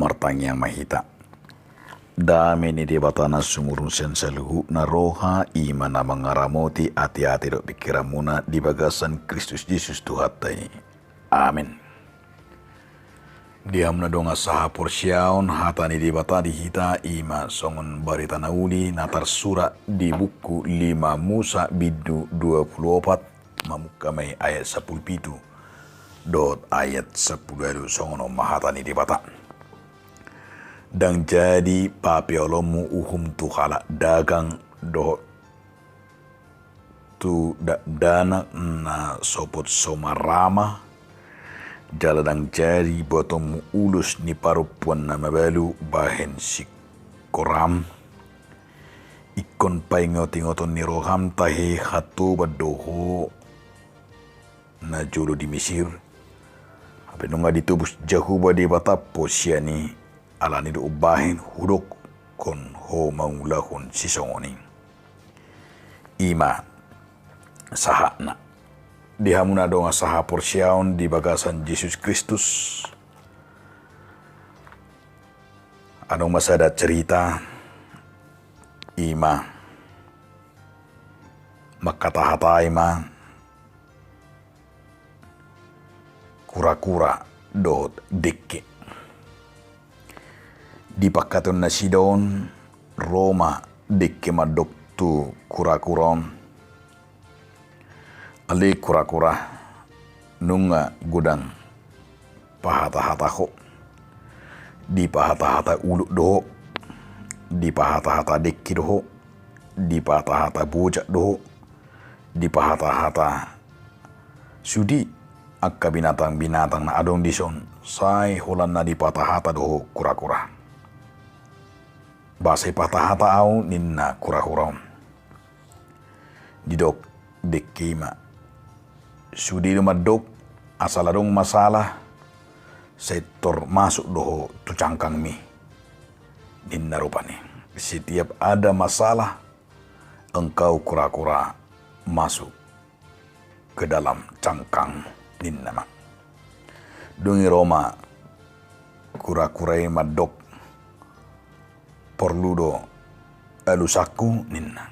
martang yang mahita. Dami ni di batana sumurun sensaluhu na roha ima na mangaramoti ati-ati do pikiramuna di bagasan Kristus Yesus Tuhatai. Amin. Diam na donga saha porsyaon hatani di bata di hita ima songon barita nauli natar sura di buku 5 Musa bidu 24 mamukamay ayat 17 dot ayat 10 songon mahatani di bata. Dan jadi papiolomu uhum tuhala dagang do tu dana na sopot somarama jala dang jadi botomu ulus ni parupuan na mabalu bahen si koram ikon paingoting-oton ni roham tahe hatu badoho na jolo di Mesir hape nunga ditubus jahu badi batapo siya ni ala ni do ubahin hudok kon ho maulahon sisongoni ima sahana dihamuna donga saha porsyaon di bagasan Yesus Kristus anong masada cerita ima makatahatay ma kura-kura dot dikki di pakaton na Sidon, Roma, dikke madok tu kura-kuron. Ali kura-kura, nunga gudang pahata-hata ho. Di pahata-hata uluk doho. Di pahata-hata dikki doho. Di pahata-hata bojak doho. Di pahata-hata sudi akka binatang-binatang na adong dison. Say holan na di patahata doho kura-kura. Basay patahata au ninna kura-kura. Didok dekima. Sudi lumadok asaladong masalah sektor masuk doho tu cangkang mi. Ninna rupani. Setiap ada masalah engkau kura-kura masuk ke dalam cangkang ninna ma. Dungi Roma kura-kura madok perlu do alusaku ninna.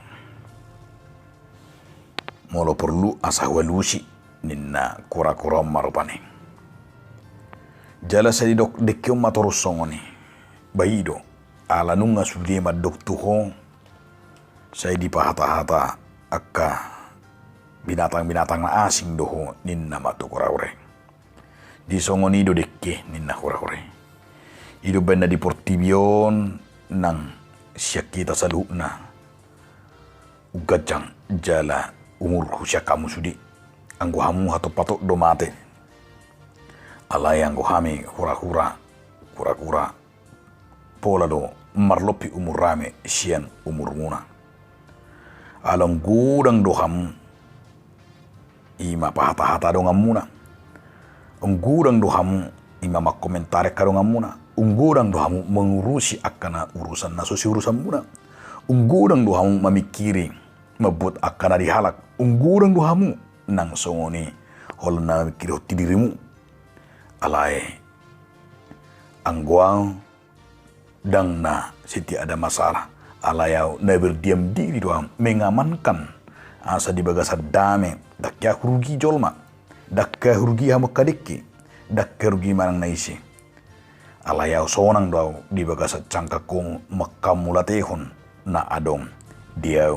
Molo perlu asa walusi ninna kura-kura marupani. Jala sa didok dekyo matorus songoni. Bayido ala nunga sudi madok tuho say di pahata-hata akka binatang-binatang na asing doho ninna matu kura-kura. Di songoni do dekke ninna kura-kura. Ido benda di portibion nang siya kita sa luna ugajang jala umur siya kamu sudi ang guhamu hato patok domate alay ang guhami hura-hura kura-kura pola do marlopi umur rame siyan umur muna alang gudang dohamu ima pahata-hata do ngamuna ang gudang dohamu ima makomentare ka do ngamuna unggurang dohamu mengurusi akana urusan nasosi urusan muna. Unggurang dohamu memikiri mebut akana dihalak. Unggurang dohamu nang songoni hol na mikiri hoti dirimu. Alai angguang dang na siti ada masalah. Alayau na berdiam diri doham mengamankan asa di bagasa dame dakya hurugi jolma. Dakya hurugi hamu kadiki. Dakya hurugi marang naisi. Alayau sonang daw di bagasa cangkakung makamulatehon na adong diaw.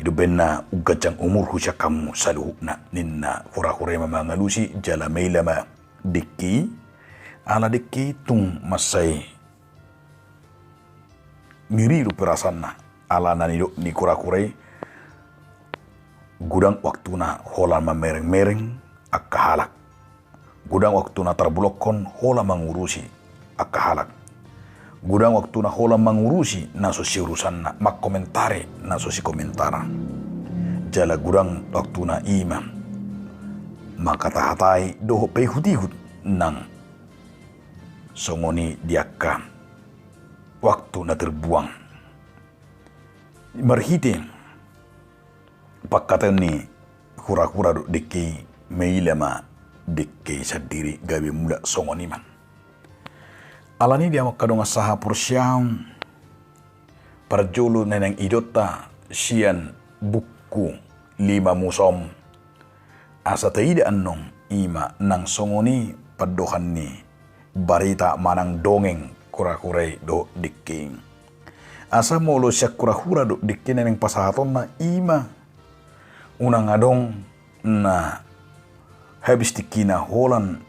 Idu benna ugajang umur husya kamu saluh na ninna hura-hura mamangalusi jala mailama dikki ala dikki tung masay ngiriru perasan na ala nanido ni kura-kurai gudang waktu na holan mamereng-mereng akka halak. Gudang waktu na terbulokon hola mengurusi akka halak. Gudang waktu na hola mengurusi naso si urusan na mak komentare naso si komentara. Jala gudang waktu na imam makatahatay doho pehut-ihut nang songoni diakka waktu na terbuang. Marhite pakkatan ni hura-hura do deki meilama dikke sadiri gawe muda songoniman Alani dia makadong saha porsyam parjulu neneng idota sian buku 5 musom. Asa taida annong ima nang songoni padohan ni barita manang dongeng kura-kurai do dikking. Asa molo siya kura-kura do dikking neneng pasahaton na ima unang adong na habis dikina holan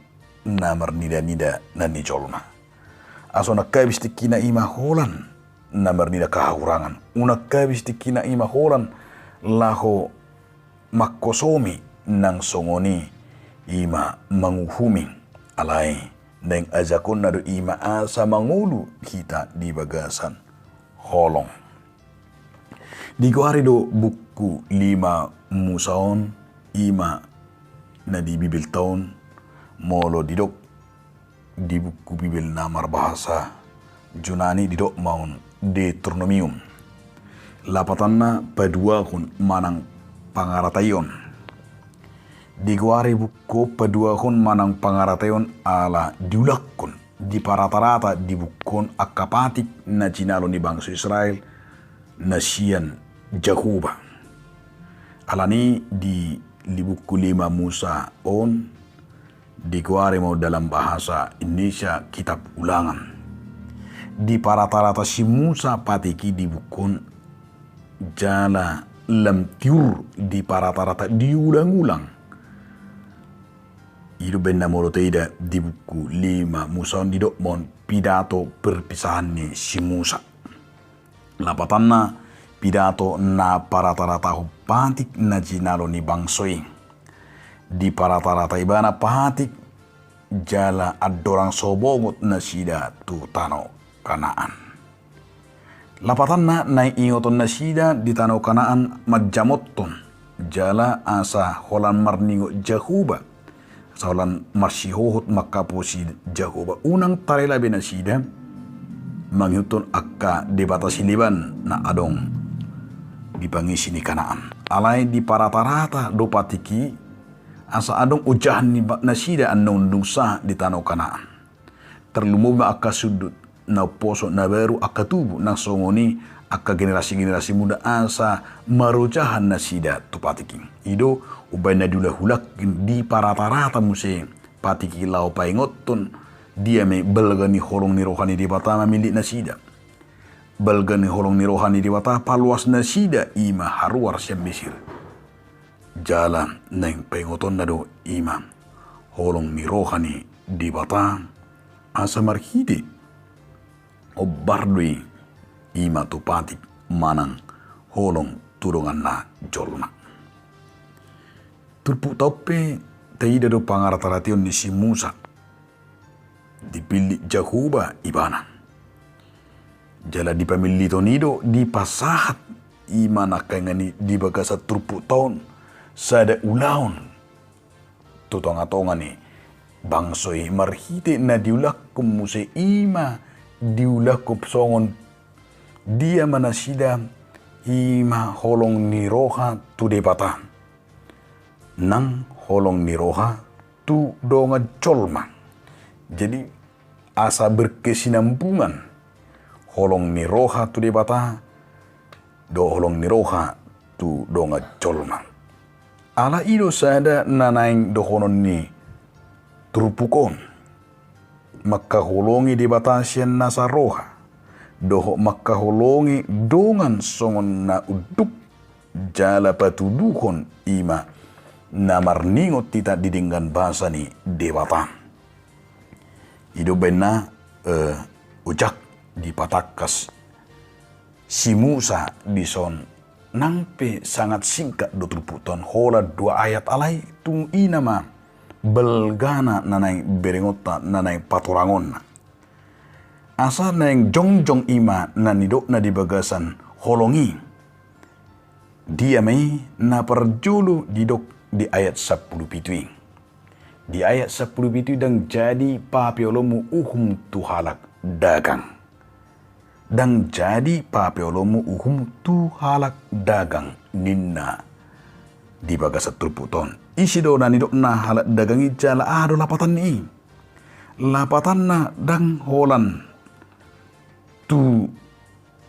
na marnida-nida na nijolma. Aso nakabis dikina ima holan na marnida kahurangan. Unakabis dikina ima holan laho makosomi nang songoni ima manguhuming alay neng ajakon na do ima asa mangulu kita di bagasan holong. Diguari do buku 5 musaon ima na di bibil taon molo didok di buku bibil namar bahasa Junani didok maun Deuteronomium. Lapatanna padua kun manang pangaratayon. Diguari buku padua kun manang pangaratayon ala diulak kun di parata-rata di bukun akapatik na jinalo ni bangsa Israel na siyan Jakuba. Alani di buku 5 Musa on diguari mo dalam bahasa Indonesia kitab ulangan. Di parata-rata si Musa patiki di bukun jala lamtiur di parata-rata diulang-ulang. Itu benda molo tidak di buku 5 Musa di dokmon pidato perpisahan ni si Musa. Lapatanna pidato na parata-rata patik na jinalo ni bangsoi. Di parata-rata ibana patik jala adorang sobongot na sida tu tano Kanaan. Lapatanna na ingoton na sida di tano Kanaan madjamotton jala asa holan marningo Jahuba. Saulan marsihohot makapusi Jahuba. Unang tarela binasida manghiuton akka debatasi liban na adong dipangisi ni Kanaan. Alay di parata-rata do patiki asa adong ujahan ni nasida anong nusa di tano Kanaan. Terlumog na akka sudut na poso na baru akka tubo ng songoni akka generasi-generasi muda asa marujahan na sida tu patiki. Ido ubay na dulahulak di parata-rata muse patiki lao paingoton dia may balga ni holong ni rohani di bata mamili na sida. Balga ni holong ni rohani di bata paluas na sida ima haruar siyang bisir. Jala nang paingoton na do ima holong ni rohani di bata asa marhidi o bardui ima tupatik manang holong turungan na jolma. Turpu tope taida do pangarataration ni si Musa dipilih Jahuba ibana. Jala dipamilito nido di pasahat ima nakangani di bagasa turpu taon sada ulaon tutonga-tonga ni bangsoy marhite na diulak kumuse ima diulak songon dia manasida ima holong ni roha tu debata nang holong ni roha tu donga colma. Jadi asa berkesinambungan holong ni roha tu debata do holong ni roha tu donga colma. Ala ido sada nanaing dohonon ni turupukon makaholongi di batasian nasa roha doho makaholongi dongan songon na uduk jala patuduhon ima na marningot tita didinggan bahasa ni dewata. Ido bena ujak di patakas si Musa dison nangpe sangat singkat do turputon hola 2 ayat alay tung inama belgana nanay berengota nanay paturangon. Asa nang jongjong ima nanidok na dibagasan holongi. Dia may naparjulu didok di ayat 10 pitui. Di ayat 10 pitui dang jadi papiolomu uhum tuhalak dagang. Dang jadi papiolomu uhum tuhalak dagang ninna di bagasat turputon. Isi do nanidok na halak dagangi jala ado lapatan ni. lapatanna dang holan tu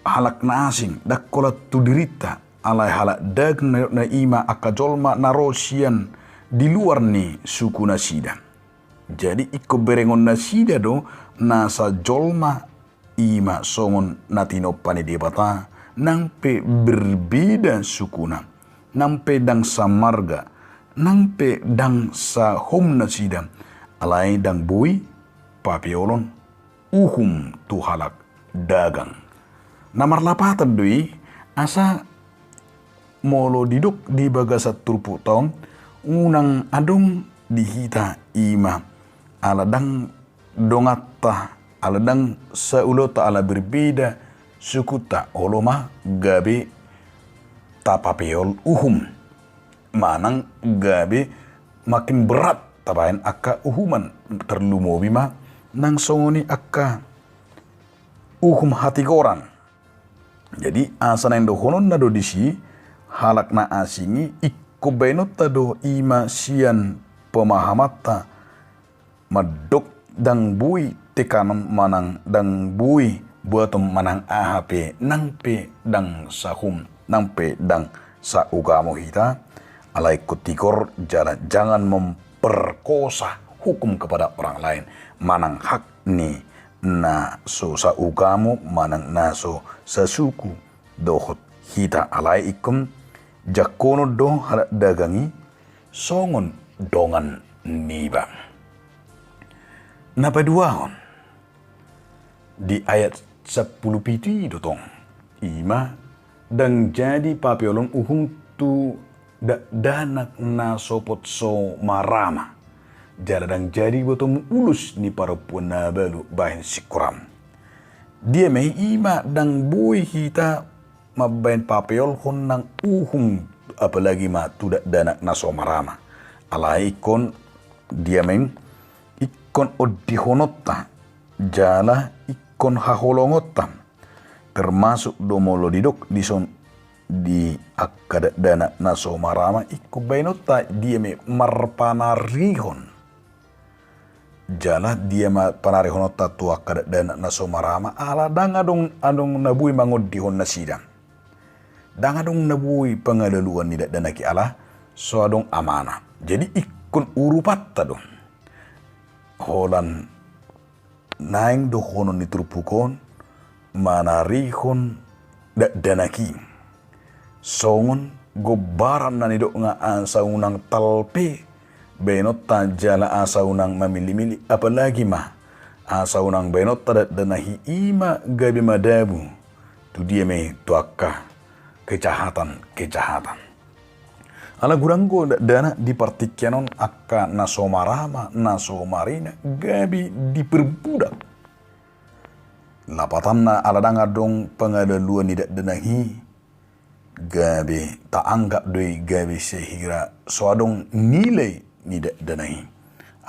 halak na asing dakkola tu dirita alai halak dag na ima akajolma narosian di luar ni suku nasida. Jadi iko berengon nasida do nasa jolma ima songon natinopani debata nang pe berbeda sukuna, nang pe dang samarga, nang pe dang sa hom nasida, alai dang bui papiolon uhum tu halak dagang. Namar lapatan doi asa molo diduk di bagasat turpu tahun unang adung dihita ima aladang dongatta aladang saulota ala berbeda sukuta oloma gabe tapapeol uhum manang gabe makin berat tabain akka uhuman terlumo bima nang songoni akka uhum hati koran. Jadi asana yang dohonon na do disi halak na asingi ikko benota do ima sian pemahamata madok dang bui tekanan manang dang bui buatom manang AHP nang pe dang sahum nang pe dang sa ugamo hita alai kutikor jangan memperkosa hukum kepada orang lain manang hak ni na so sa ugamo manang na so sa suku dohot hita alai ikum jakono do halak dagangi songon dongan niba. Napa duahon di ayat 10 piti dotong ima dang jadi papiolong uhum tu danak na sopot so marama jaladang jadi botom ulus ni para punabalu bahin sikuram. Dia mei ima dang bui hita mabain papiol honang uhum apalagi ma tudak danak na so marama. Ala ikon dia meng ikon odihonota jala ikon haholongota termasuk domolo didok dison di akada dana naso marama ikko bainota dia me marpanarihon jala dia ma panarihonota tu akada dana naso marama ala dang adong nabui mangod dihon nasida dang adong nabui pangalaluan ni dana ki ala so adong amana. Jadi ikon urupat tadong holan naing dohonon nitrupukon manarihon danaki songon gobaran na nidok nga asa unang talpe benot jala asa unang mamili-mili apalagi mah asa unang benot danahi ima gabi madabu tu dia me tuaka kejahatan ala guranggo dana di partikyanon akka naso marama naso marina gabi diperbudak lapatan na aladang adong pengalaluan tidak denahi gabi tak anggap doi gabi sehira soadong nilai tidak denahi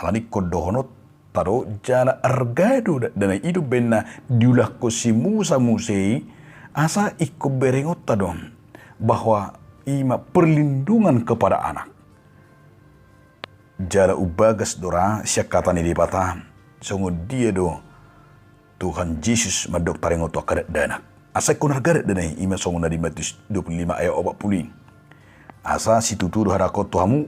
alani kodohonot taro jala argado denai itu benna diulah ko si Musa musei asa ikko berengot tadon bahwa ima perlindungan kepada anak. Jala ubagas dora syakatan di patah. Songo dia do Tuhan Yesus madok tarengo to akadat danak. Asa kunar gadat danai ima songo na di Matius 25 ayat 40. Asa situturu harakot tuhamu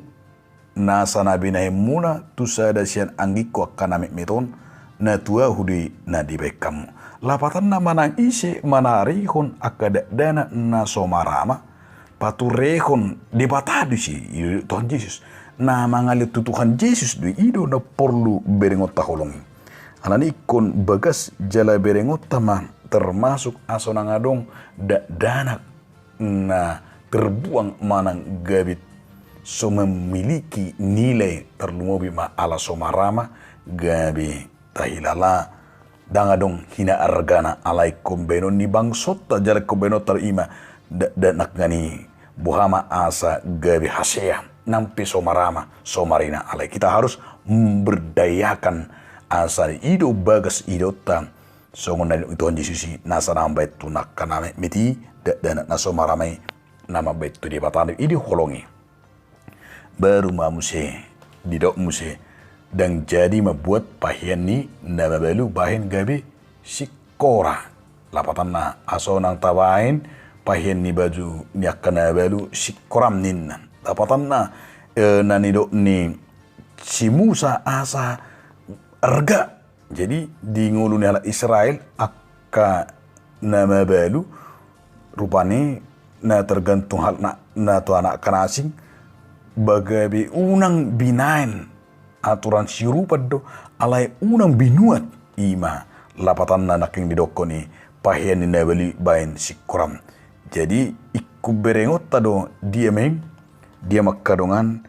nasa nabi nae muna tusada sian anggiko akan meton na tua hudi na di bekam. Lapatan na manang ise manarihon akadat danak na somarama paturehon debatadu si Tuhan Yesus na mangalit tu Tuhan Yesus du ido na perlu berengot taholongi alani ikon bagas jala berengot tama termasuk asonang adong danak na terbuang manang gabit so memiliki nilai terlumobi ma ala somarama gabi tahilala dangadong hina argana alai kombenon ni bangsota jala kombenot terima danak ngani buhama asa gabi hasea nampi somarama somarina alai kita harus memberdayakan asa ido bagas idota songon dari Tuhan Yesus nasa nambait tunak kaname meti danak na somaramai nama bait tu di batani idi holongi baru mamuse didok muse dan jadi membuat pahian ni nama balu bahin gabi sikora lapatan na aso nang tawain pahian ni baju ni akan balu sikoram ninnan lapatan na nanidok ni si Musa asa erga jadi di ngulu ni ala Israel akka nama balu rupane na tergantung hal na tu anak kanasing bagabi unang binain aturan sirupa do alai unang binuat ima lapatan na naking didoko ni pahian ni nabali bain sikoram jadi ikku berengot tado dia makkadongan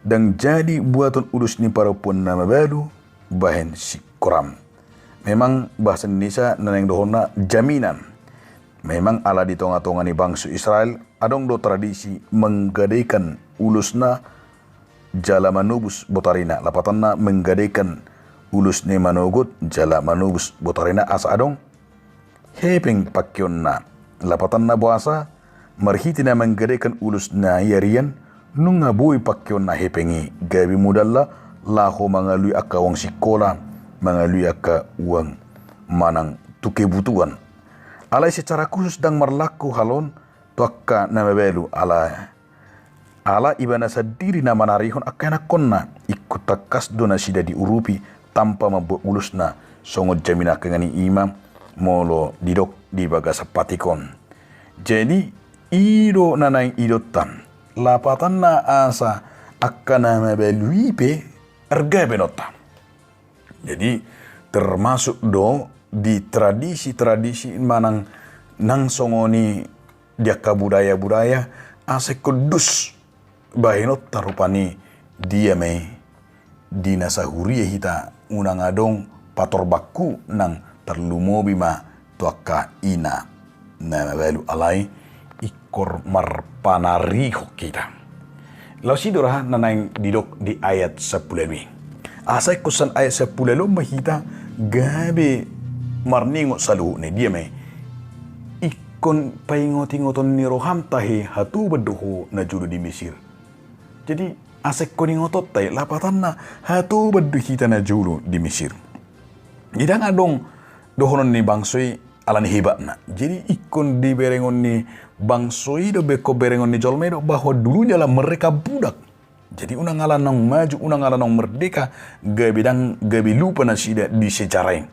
dan jadi buatan ulus ni para pun nama balu bahin sikoram. Memang bahasa Indonesia naneng dohona jaminan. Memang ala di tonga-tonga ni bangsa Israel adong do tradisi menggadaikan ulusna jala manubus botarina lapatanna menggadaikan ulus ni manogut jala manubus botarina asa adong hepeng pakyonna lapatanna buasa marhitina menggadaikan ulus na yarian nunga bui pakyon na hepengi gabi mudalla laho mangalui aka wang sikola mangalui aka uang manang tukebutuan alai secara khusus dang marlaku halon tuakka nama belu ala ibana sadiri nama narihon akana konna ikut takas dona sida diurupi tanpa membuat ulusna songo jamina kengani imam molo didok di baga sapatikon jadi ido nanang idotan lapatan na asa akan nama beluipe erga benota. Jadi termasuk do di tradisi-tradisi manang nang songoni dia budaya-budaya asa kudus bahenot tarupani dia di nasahuria hita unang adong pator baku nang terlumobi ma tuaka ina nama belu alai ikor marpanariho kita. Lau sidorah nanang didok di ayat 10 ini. Asai kusan ayat 10 mahita gabe marningot salu ne dia ikon paingot-ingoton ni roham tahi hatu beduho na julu di Mesir. Jadi asai koningotot tay lapatan na hatu bedu kita na julu di Mesir. Idang adong dohonon ni bangsoi alan hebat na. Jadi ikon di berengon ni bangsoi do beko berengon ni jolmedo bahwa dulunya lah mereka budak. Jadi unang alan nang maju, unang alan nang merdeka, gabi lupa na sida di sejarah.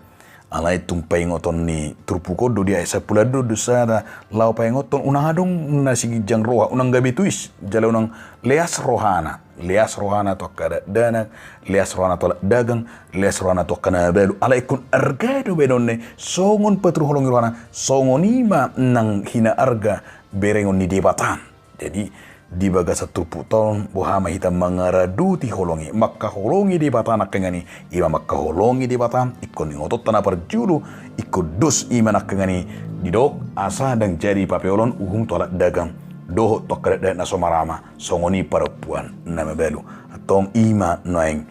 Alai tumpai ngoton ni turpuko do dia esa pula do dosada lau pai ngoton unang adong nasi jang roha unang gabi tuis jala unang leas rohana to kada dana leas rohana to dagang leas rohana to kana belu alai kun arga do bedonne songon petru holong rohana songonima nang hina arga berengon ni debatan jadi di baga satu puton buhama hita mangaradu ti holongi makka holongi di batana kengani ima makka holongi di batam ikon ngotot tanah perjulu ikut dus ima nak kengani didok asa dan jadi papeolon uhung tolak dagang doho tokret dan nasomarama songoni perempuan nama belu atong ima noeng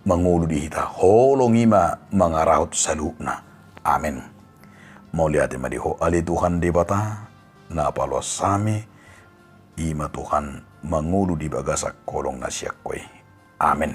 mangulu di hita holong ima mangarahut salukna amin mau lihat ima diho ali Tuhan di bata na palos sami ima Tuhan mangulu di bagasak kolong nasiak koi. Amin.